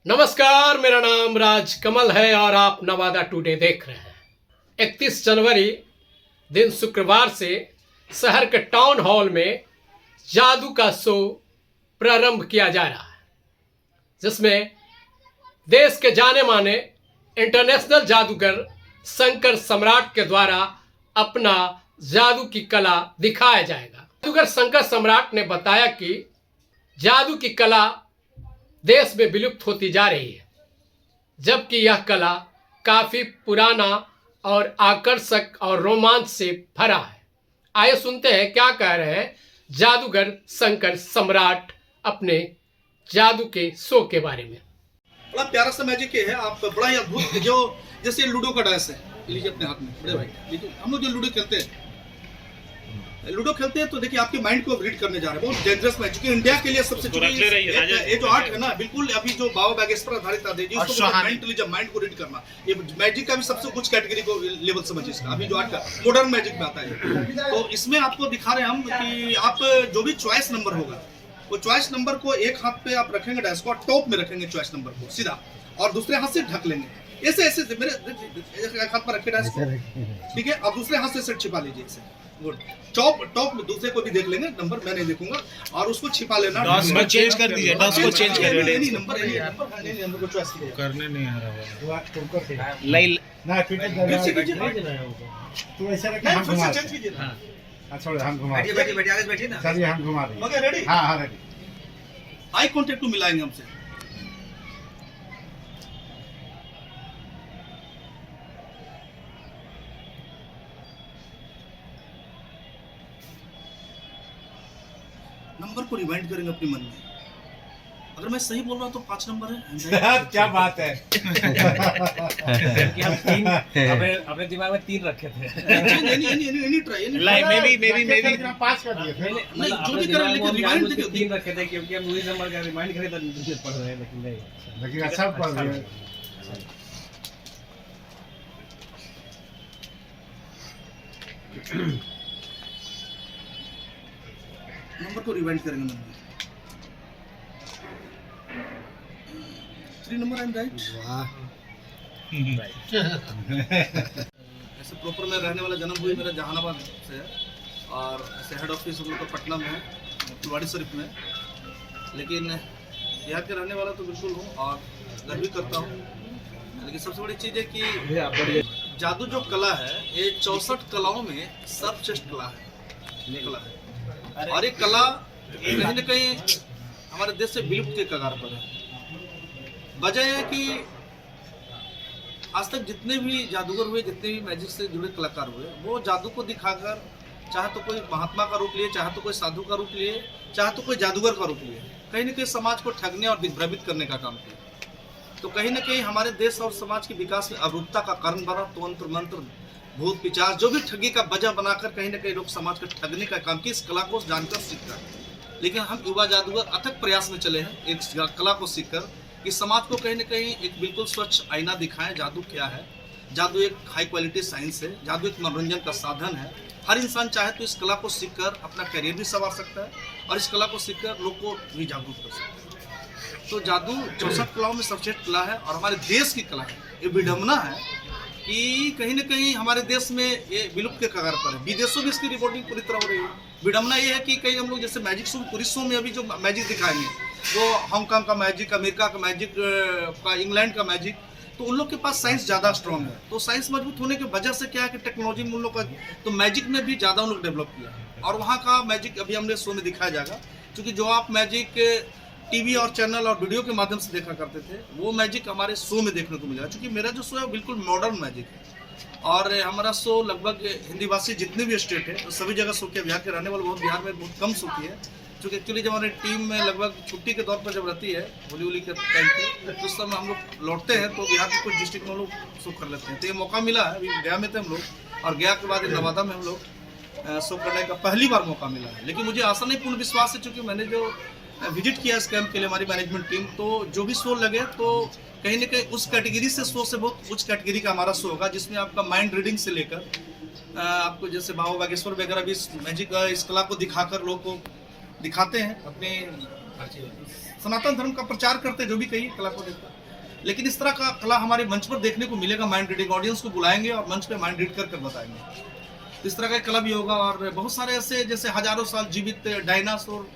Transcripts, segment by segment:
नमस्कार, मेरा नाम राज कमल है और आप नवादा टुडे देख रहे हैं। 31 जनवरी दिन शुक्रवार से शहर के टाउन हॉल में जादू का शो प्रारंभ किया जा रहा है, जिसमें देश के जाने माने इंटरनेशनल जादूगर शंकर सम्राट के द्वारा अपना जादू की कला दिखाया जाएगा। जादूगर शंकर सम्राट ने बताया कि जादू की कला देश में विलुप्त होती जा रही है, जबकि यह कला काफी पुराना और आकर्षक और रोमांच से भरा है। आइए सुनते हैं क्या कह रहे हैं जादूगर शंकर सम्राट अपने जादू के शो के बारे में। बड़ा प्यारा सा मैजिक है, आप बड़ा ही अद्भुत, जो जैसे लूडो का डायस है, लीजिए अपने हाथ में बड़े भाई। देखिए हम लोग जो लूडो खेलते हैं तो देखिए आपके माइंड को रीड करने जा रहे हैं। बहुत डेंजरस मैजिक है, इंडिया के लिए सबसे ये जो आर्ट है ना, बिल्कुल अभी जो बाबा बागेश्वर आधारित आते हैं, मेंटली जब माइंड को रीड करना, ये मैजिक का भी सबसे कुछ कैटेगरी को लेवल समझिए इसका। अभी जो आर्ट का मॉडर्न मैजिक में आता है, तो इसमें आपको दिखा रहे हैं हम कि आप जो भी चॉइस नंबर होगा, वो चॉइस नंबर को एक हाथ पे आप रखेंगे, डायस को टॉप में रखेंगे चॉइस नंबर को सीधा, और दूसरे हाथ से ढक लेंगे ऐसे ऐसे। मेरे एक हाथ पर रखे डायस को, ठीक है, अब दूसरे हाथ से छिपा लीजिए इसे। गुड। टॉप में दूसरे को भी देख लेंगे, नंबर मैं नहीं देखूंगा, और उसको छिपा लेना। डॉस को चेंज कर दीजिए, डॉस को चेंज कर दीजिए। नंबर को चॉइस कीजिए, करने नहीं आ रहा है। लाइल ना ट्विटर तो ऐसा रखिए, हम घुमा चेंज कीजिए ना। हां छोड़, हम घुमा बैठिए आगे बैठिए ना। चलिए हम घुमा देंगे। Okay ready? हां रेडी। आई कांटेक्ट को मिलाएंगे हमसे। नंबर को रिवाइंड करेंगे अपने मन में। अगर मैं सही बोल रहा हूं तो 5 नंबर है। क्या बात है। कि हम 3 अपने दिमाग में 3 रखे थे। नहीं ट्राई मे बी 5 कर दिए थे। नहीं जो भी करें, लेकिन रिवाइंड देखिए 3 रखे थे, क्योंकि हम वही नंबर का रिमाइंड करे तो पढ़ रहे हैं, लेकिन नहीं। लेकिन अच्छा पढ़ रहे हैं। नंबर को रिवाइंड करेंगे मन में। 3 नंबर आई एम राइट। ऐसे प्रॉपर में रहने वाला, जन्म हुई मेरा जहानाबाद से है, और ऐसे हेड ऑफिस हम लोग का पटना में है, फुलवाड़ी शरीफ में, लेकिन यहाँ के रहने वाला तो बिल्कुल हूँ और गर्व भी करता हूँ। लेकिन सबसे बड़ी चीज़ है कि जादू जो कला है, ये 64 कलाओं में सर्वश्रेष्ठ कला है। और ये कला कहीं न कहीं हमारे देश से विलुप्त के कगार पर है। वजह है कि आज तक जितने भी जादूगर हुए, जितने भी मैजिक से जुड़े कलाकार हुए, वो जादू को दिखाकर चाहे तो कोई महात्मा का रूप लिए, चाहे तो कोई साधु का रूप लिए, चाहे तो कोई जादूगर का रूप लिए, कहीं न कहीं समाज को ठगने और दिग्भ्रमित करने का काम किया। तो कहीं न कहीं हमारे देश और समाज के विकास में अरूपता का कारण बना। तंत्र मंत्र भूत पिचास जो भी ठगी का वजह बनाकर कहीं न कहीं लोग समाज को ठगने का काम किया, इस कला को जानकर सीखकर। लेकिन हम युवा जादूगर अथक प्रयास में चले हैं एक कला को सीखकर, कि समाज को कहीं न कहीं एक बिल्कुल स्वच्छ आईना दिखाएं। जादू क्या है? जादू एक हाई क्वालिटी साइंस है, जादू एक मनोरंजन का साधन है। हर इंसान चाहे तो इस कला को सीखकर अपना करियर भी संवार सकता है, और इस कला को सीखकर लोग को भी जागरूक कर सकता है। तो जादू 64 कलाओं में सर्वश्रेष्ठ कला है, और हमारे देश की कला है। ये विडम्बना है कि कहीं न कहीं हमारे देश में ये विलुप्त के कगार पर है। विदेशों में इसकी रिपोर्टिंग पूरी तरह हो रही है। विडम्बना ये है कि कहीं हम लोग जैसे मैजिक शो, पूरी शो में अभी जो मैजिक दिखाएंगे, वो हांगकांग का मैजिक, अमेरिका का मैजिक, का इंग्लैंड का मैजिक, तो उन लोग के पास साइंस ज़्यादा स्ट्रॉन्ग है। तो साइंस मजबूत होने की वजह से क्या है कि टेक्नोलॉजी में उन लोग का, तो मैजिक में भी ज़्यादा उन लोग डेवलप किया, और वहाँ का मैजिक अभी हमने शो में दिखाया जाएगा। क्योंकि जो आप मैजिक टीवी और चैनल और वीडियो के माध्यम से देखा करते थे, वो मैजिक हमारे शो में देखने को मिलेगा। क्योंकि मेरा जो शो है बिल्कुल मॉडर्न मैजिक है, और हमारा शो लगभग हिंदी भाषी जितने भी स्टेट है, तो सभी जगह शो किया। बिहार के रहने वाले बहुत, बिहार में बहुत कम शो किए, क्योंकि एक्चुअली जब हमारी टीम में लगभग छुट्टी के तौर पर जब रहती है होली होली के टाइम पे, तो उस समय हम लोग लौटते हैं, तो बिहार के कुछ डिस्ट्रिक्ट में हम लोग शो कर लेते हैं। तो ये मौका मिला है, अभी गया में थे हम लोग, और गया के बाद नवादा में हम लोग शो करने का पहली बार मौका मिला है। लेकिन मुझे आशा नहीं, पूर्ण विश्वास है, चूँकि मैंने जो विजिट किया इस कैंप के लिए हमारी मैनेजमेंट टीम, तो जो भी शो लगे तो कहीं ना कहीं उस कैटेगरी से शो से बहुत उच्च कैटेगरी का हमारा शो होगा, जिसमें आपका माइंड रीडिंग से लेकर आपको जैसे बाबा बागेश्वर वगैरह भी इस मैजिक इस कला को दिखाकर लोगों को दिखाते हैं, अपने सनातन धर्म का प्रचार करते जो भी कहिए कला को देखता है। लेकिन इस तरह का कला हमारे मंच पर देखने को मिलेगा। माइंड रीडिंग ऑडियंस को बुलाएंगे और मंच पे माइंड रीड कर बताएंगे। इस तरह का कला भी होगा। और बहुत सारे ऐसे जैसे हजारों साल जीवित डायनासोर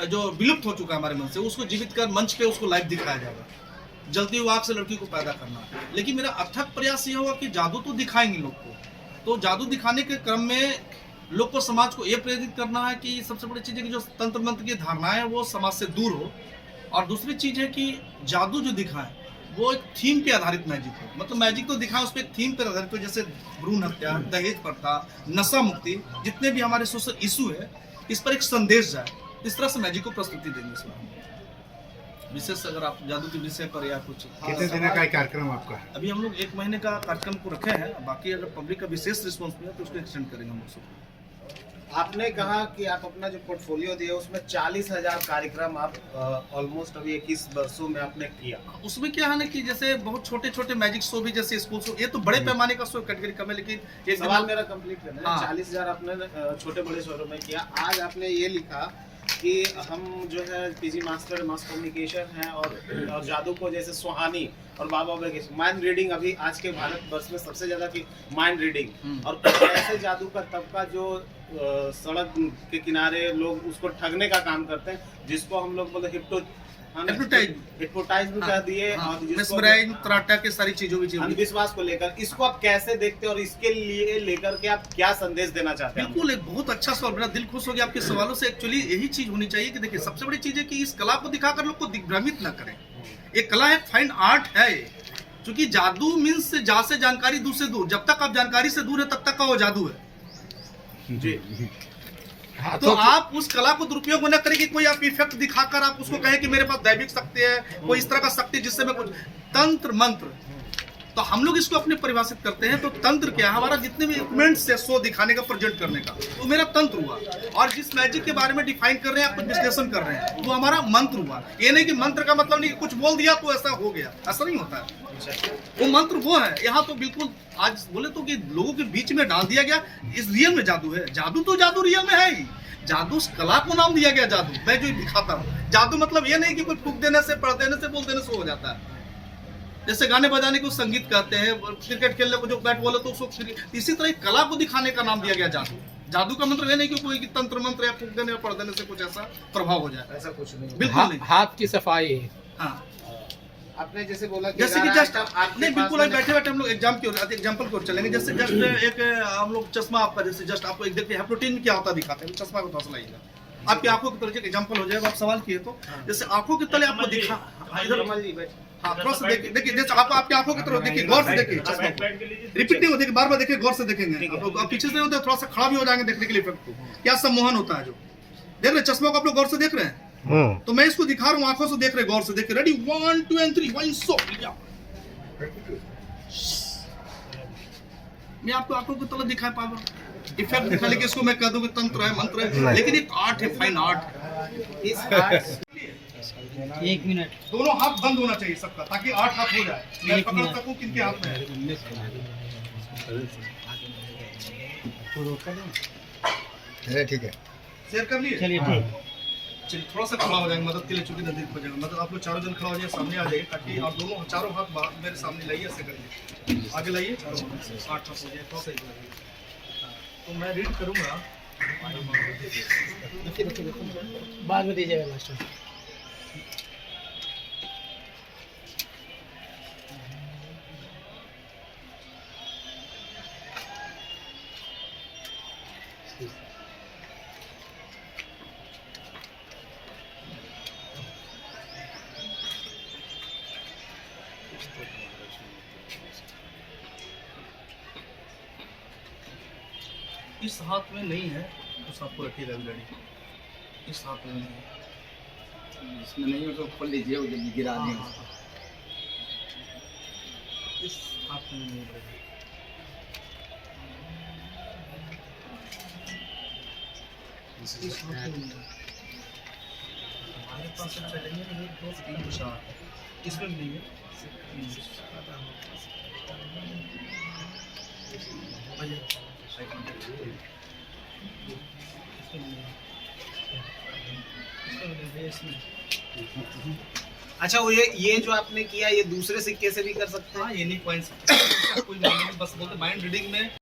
जो विलुप्त हो चुका है हमारे मन से, उसको जीवित कर मंच पे उसको लाइव दिखाया जाएगा। जलती हुई आग से लड़की को पैदा करना। लेकिन मेरा अथक प्रयास यह होगा कि जादू तो दिखाएंगे लोग को, तो जादू दिखाने के क्रम में लोग को, समाज को ये प्रेरित करना है कि सबसे बड़ी चीज़ है कि जो तंत्र मंत्र की धारणाएं वो समाज से दूर हो। और दूसरी चीज़ है कि जादू जो दिखाएं वो एक थीम पे आधारित मैजिक हो। मतलब मैजिक तो दिखाएं उस पर एक थीम पर आधारित हो, जैसे भ्रूण हत्या, दहेज प्रथा, नशा मुक्ति, जितने भी हमारे सोशल इशू है इस पर एक संदेश जाए। इस तरह से मैजिक को प्रस्तुति देंगे इसमें। विशेष अगर आप जादू के विषय पर या कुछ कितने दिन का कार्यक्रम आपका है? अभी हम लोग 1 महीने का कार्यक्रम को रखे हैं। बाकी अगर पब्लिक का विशेष रिस्पॉन्स मिला तो उसको एक्सटेंड करेंगे हम लोग। आपने कहा कि आप अपना जो पोर्टफोलियो दिए उसमें 40,000 कार्यक्रम आप ऑलमोस्ट अभी 21 वर्षों में आपने किया। उसमें क्या है ना कि जैसे बहुत छोटे छोटे मैजिक शो भी, जैसे स्कूल शो, ये तो बड़े पैमाने का शो कैटेगरी कम है। लेकिन एक सवाल मेरा कंप्लीट करना है। हाँ। 40,000 आपने छोटे बड़े शहरों में किया। आज आपने ये लिखा कि हम जो है पीजी मास्टर मास कम्युनिकेशन है और जादू को जैसे सुहानी और बाबा माइंड रीडिंग अभी आज के भारत वर्ष में सबसे ज्यादा की माइंड रीडिंग। और कुछ ऐसे जादू का तबका जो सड़क के किनारे लोग उसको ठगने का काम करते हैं, जिसको हम लोग बोले हिप्नोटाइज भी कर दिए। और त्राटा के सारी चीजों की अंधविश्वास को लेकर इसको आप कैसे देखते हैं और इसके लिए लेकर के आप क्या संदेश देना चाहते हैं? बिल्कुल, एक बहुत अच्छा सवाल, मेरा दिल खुश हो गया आपके सवालों से। एक्चुअली यही चीज होनी चाहिए कि देखिए सबसे बड़ी चीज है कि इस कला को दिखाकर लोग को दिग्भ्रमित न करें। एक कला है, फाइन आर्ट है। क्योंकि जादू मीन्स जा से जानकारी, दूर से दूर। जब तक आप जानकारी से दूर है तब तक का वो जादू है जी। तो आप उस कला को दुरुपयोग न करें कि कोई आप इफेक्ट दिखाकर आप उसको कहें कि मेरे पास दैविक शक्ति है, कोई इस तरह का शक्ति जिससे मैं कुछ तंत्र मंत्र। तो हम लोग इसको अपने परिभाषित करते हैं। तो तंत्र क्या है? हमारा जितने भी इक्विपमेंट्स है शो दिखाने का, प्रेजेंट करने का, वो मेरा तंत्र हुआ। और जिस मैजिक के बारे में डिफाइन कर रहे हैं, आप कुछ विश्लेषण कर रहे हैं, वो हमारा मंत्र हुआ। ये नहीं कि मंत्र का मतलब नहीं कि कुछ बोल दिया तो ऐसा हो गया, ऐसा नहीं होता है। वो मंत्र वो है। यहाँ तो बिल्कुल आज बोले तो कि लोगों के बीच में डाल दिया गया, इस रियल में जादू है। जादू तो जादू रियल में है ही। जादू उस कला को नाम दिया गया जादू, मैं जो दिखाता हूँ। जादू मतलब ये नहीं कि कोई फूक देने से, पढ़ देने से, बोल देने से हो जाता है। जैसे गाने बजाने को संगीत कहते हैं, क्रिकेट खेलने को जो बैट बॉल है तो उसको, इसी तरह कला को दिखाने का नाम दिया गया जादू। जादू का मंत्र ये नहीं कि कोई तंत्र मंत्र या फूक देने या पढ़ देने से कुछ ऐसा प्रभाव हो जाए, ऐसा कुछ नहीं। बिल्कुल नहीं। हाथ की सफाई। हाँ, आपने जैसे बोला जैसे कि जस्ट नहीं, बिल्कुल बैठे बैठे हम लोग एग्जाम्पल की ओर चलेंगे। जैसे जस्ट एक हम लोग चश्मा आपका, जैसे जस्ट आपको एक देखिए प्रोटीन क्या होता दिखाते हैं, चश्मा को थोड़ा सा लाइएगा, आपकी आंखों की तरह एग्जाम्पल हो जाएगा। आप सवाल किए तो जैसे आंखों के तले आपको दिखा, हाँ थोड़ा सा देखिए जैसे आपको आपकी आंखों की तरफ देखिए, गौर से देखिए, चश्मा रिपीट नहीं हो, देखिए बार बार देखिए, गौर से देखेंगे। आप पीछे से होते थोड़ा सा खड़ा भी हो जाएंगे देखने के लिए इफेक्ट को, क्या सम्मोहन होता है जो देख रहे। चश्मा को आप लोग गौर से देख रहे हैं, तो मैं इसको दिखा रहा हूँ, आंखों से देख रहे, गौर से देखिए। रेडी 1 2 and 3 1 सो मैं आपको आंखों की तरह दिखा पाऊंगा, इफेक्ट दिखा। लेकिन इसको मैं कह दूं कि तंत्र है, मंत्र है, लेकिन एक आर्ट है, फाइन आर्ट। इस आर्ट 1 मिनट दोनों हाथ बंद होना चाहिए सबका, ताकि 8 हाथ हो जाए। मैं पकड़ सकूं किनके हाथ में है। ठीक है, शेयर कर लिए, चलिए ठीक। चलिए थोड़ा सा खड़ा हो जाएंगे मदद के लिए, चूंकि नजदीक हो जाएगा। मतलब आप लोग चारों जन खड़ा हो जाइए, सामने आ जाइए, ताकि आप दोनों चारों हाथ मेरे सामने लाइए, ऐसे करिए, आगे लाइए, चारों हाथ 8 हाथ हो जाए तो सही लगेगा। तो मैं रीड करूंगा, बाद में दीजिएगा लास्ट में। इस हाथ में नहीं है, उस आपको रखिएगा ऑलरेडी। इस हाथ में नहीं है, इसमें नहीं हो तो खोल लीजिए, वो जब गिरा दें। इस हाथ में नहीं है, इस हाथ में नहीं है। हमारे पास चलेंगे 1 2 3 4, इसमें भी नहीं है। अच्छा, वो ये जो आपने किया ये दूसरे सिक्के से भी कर सकते हैं? हाँ, ये नहीं पॉइंट्स कोई मायने नहीं, बस बोलते माइंड रीडिंग में